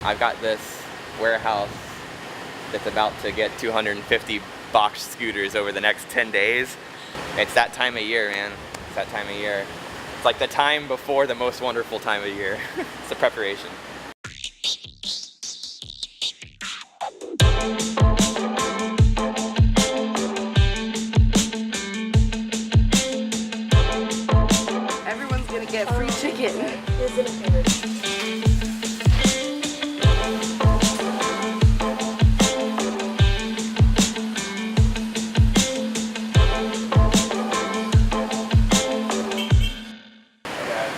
I've got this warehouse that's about to get 250 boxed scooters over the next 10 days. It's that time of year, man. It's that time of year. It's like the time before the most wonderful time of year. It's the preparation. Everyone's gonna get free chicken. I got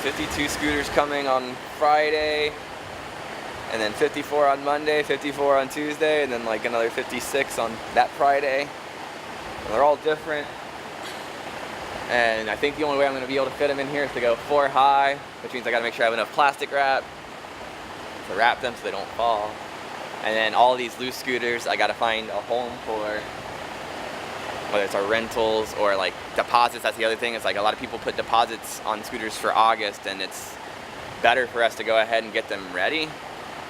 52 scooters coming on Friday, and then 54 on Monday, 54 on Tuesday, and then like another 56 on that Friday. And they're all different. And I think the only way I'm going to be able to fit them in here is to go 4 high, which means I got to make sure I have enough plastic wrap to wrap them so they don't fall. And then all these loose scooters, I got to find a home for, whether it's our rentals or like deposits. That's the other thing. It's like a lot of people put deposits on scooters for August, and it's better for us to go ahead and get them ready.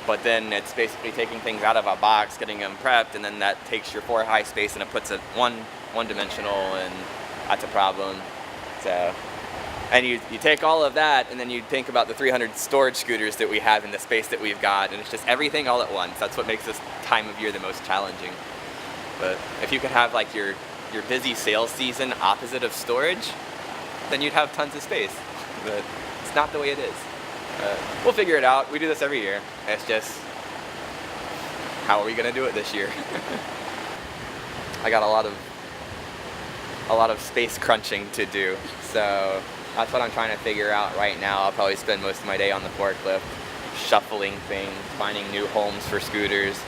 But then it's basically taking things out of a box, getting them prepped, and then that takes your 4 high space and it puts it one dimensional, and that's a problem. So, and you take all of that, and then you think about the 300 storage scooters that we have in the space that we've got, and it's just everything all at once. That's what makes this time of year the most challenging. But if you could have like your busy sales season opposite of storage, then you'd have tons of space. But it's not the way it is. We'll figure it out. We do this every year. It's just, how are we gonna do it this year? I got a lot of space crunching to do, so that's what I'm trying to figure out right now. I'll probably spend most of my day on the forklift, shuffling things, finding new homes for scooters.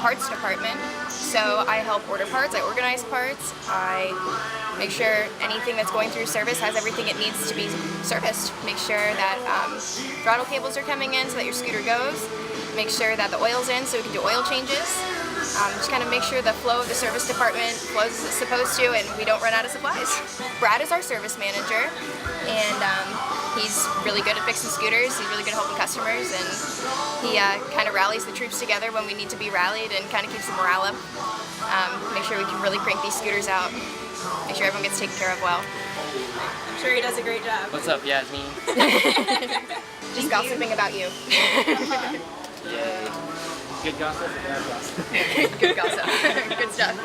Parts department, so I help order parts, I organize parts, I make sure anything that's going through service has everything it needs to be serviced, make sure that throttle cables are coming in so that your scooter goes, make sure that the oil's in so we can do oil changes, just kind of make sure the flow of the service department flows as it's supposed to and we don't run out of supplies. Brad is our service manager, and he's really good at fixing scooters, he's really good at helping customers, and he kind of rallies the troops together when we need to be rallied and kind of keeps the morale up. Make sure we can really crank these scooters out, make sure everyone gets taken care of well. I'm sure he does a great job. What's up, Yasmin? Just gossiping about you. Yay. Good gossip or bad gossip? Good gossip. Good stuff.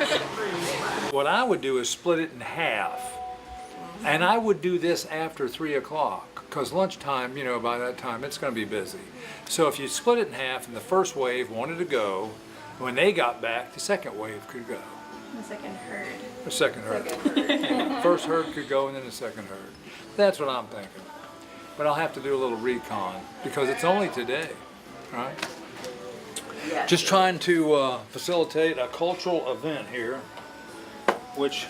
What I would do is split it in half. And I would do this after 3 o'clock, because lunchtime, you know, by that time it's going to be busy. So if you split it in half and the first wave wanted to go, when they got back, the second wave could go. The second herd. The second herd. Yeah, first herd could go and then the second herd. That's what I'm thinking. But I'll have to do a little recon, because it's only today, right? Just trying to facilitate a cultural event here, which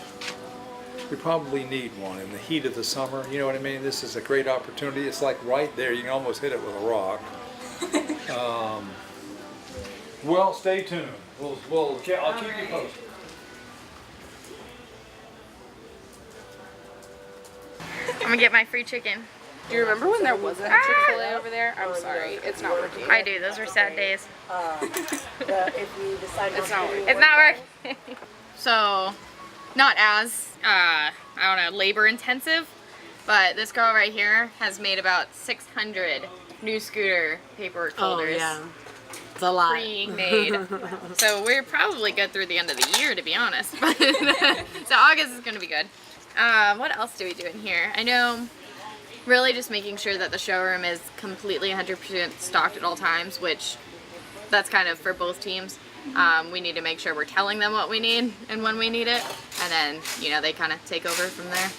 we probably need one in the heat of the summer. You know what I mean? This is a great opportunity. It's like right there. You can almost hit it with a rock. Well, stay tuned. I'll keep you posted. I'm gonna get my free chicken. Do you remember when there wasn't a Chick-Fil-A over there? I'm sorry, it's not working. I do, those were sad days. If you decide It's not working. So, not as, I don't know, labor intensive, but this girl right here has made about 600 new scooter paperwork folders. Oh, yeah. It's a lot. Pre-made. So we're probably good through the end of the year, to be honest. So August is going to be good. What else do we do in here? I know really just making sure that the showroom is completely 100% stocked at all times, which that's kind of for both teams. We need to make sure we're telling them what we need and when we need it, and then, you know, they kind of take over from there.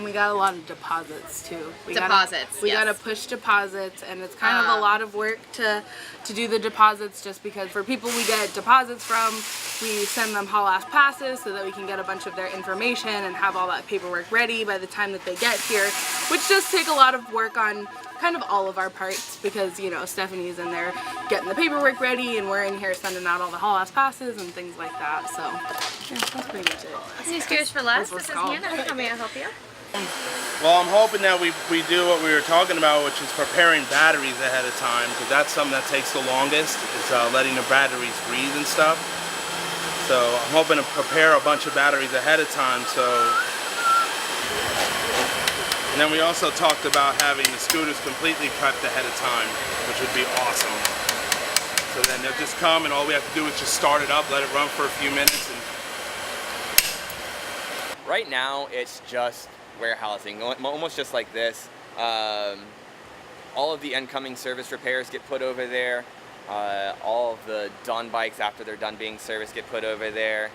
And we got a lot of deposits too. We Deposits, We yes. gotta push deposits, and it's kind of a lot of work to do the deposits, just because for people we get deposits from, we send them haul-ass passes so that we can get a bunch of their information and have all that paperwork ready by the time that they get here, which does take a lot of work on kind of all of our parts, because, you know, Stephanie's in there getting the paperwork ready, and we're in here sending out all the haul-ass passes and things like that. So yeah, that's pretty much it. This is Gears for Less. That's This what is it's called. Hannah. How may I help you? Well, I'm hoping that we do what we were talking about, which is preparing batteries ahead of time, because that's something that takes the longest, is letting the batteries breathe and stuff. So I'm hoping to prepare a bunch of batteries ahead of time. And then we also talked about having the scooters completely prepped ahead of time, which would be awesome. So then they'll just come, and all we have to do is just start it up, let it run for a few minutes. Right now, it's just warehousing, almost just like this. All of the incoming service repairs get put over there. All of the done bikes after they're done being serviced get put over there.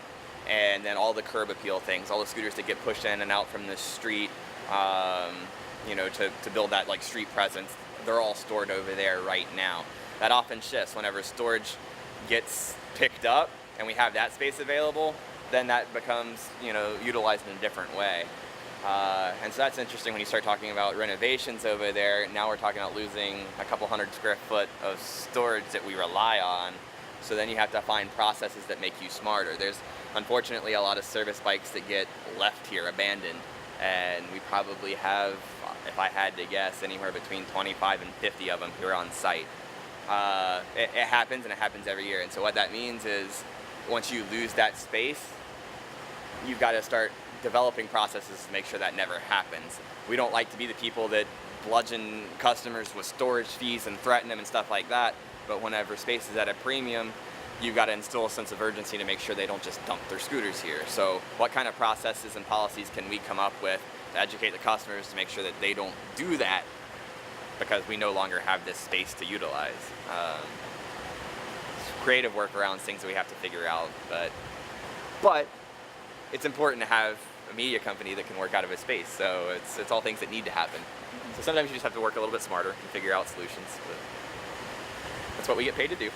And then all the curb appeal things, all the scooters that get pushed in and out from the street, you know, to build that like street presence, they're all stored over there right now. That often shifts whenever storage gets picked up and we have that space available, then that becomes, you know, utilized in a different way. And so that's interesting when you start talking about renovations over there. Now we're talking about losing a couple 100 square foot of storage that we rely on. So then you have to find processes that make you smarter. There's unfortunately a lot of service bikes that get left here abandoned. And we probably have, if I had to guess, anywhere between 25 and 50 of them here on site. It happens, and it happens every year. And so what that means is once you lose that space, you've got to start developing processes to make sure that never happens. We don't like to be the people that bludgeon customers with storage fees and threaten them and stuff like that, but whenever space is at a premium, you've got to instill a sense of urgency to make sure they don't just dump their scooters here. So what kind of processes and policies can we come up with to educate the customers to make sure that they don't do that because we no longer have this space to utilize? Creative workarounds, things that we have to figure out, but it's important to have a media company that can work out of a space. So it's all things that need to happen. So sometimes you just have to work a little bit smarter and figure out solutions. But that's what we get paid to do.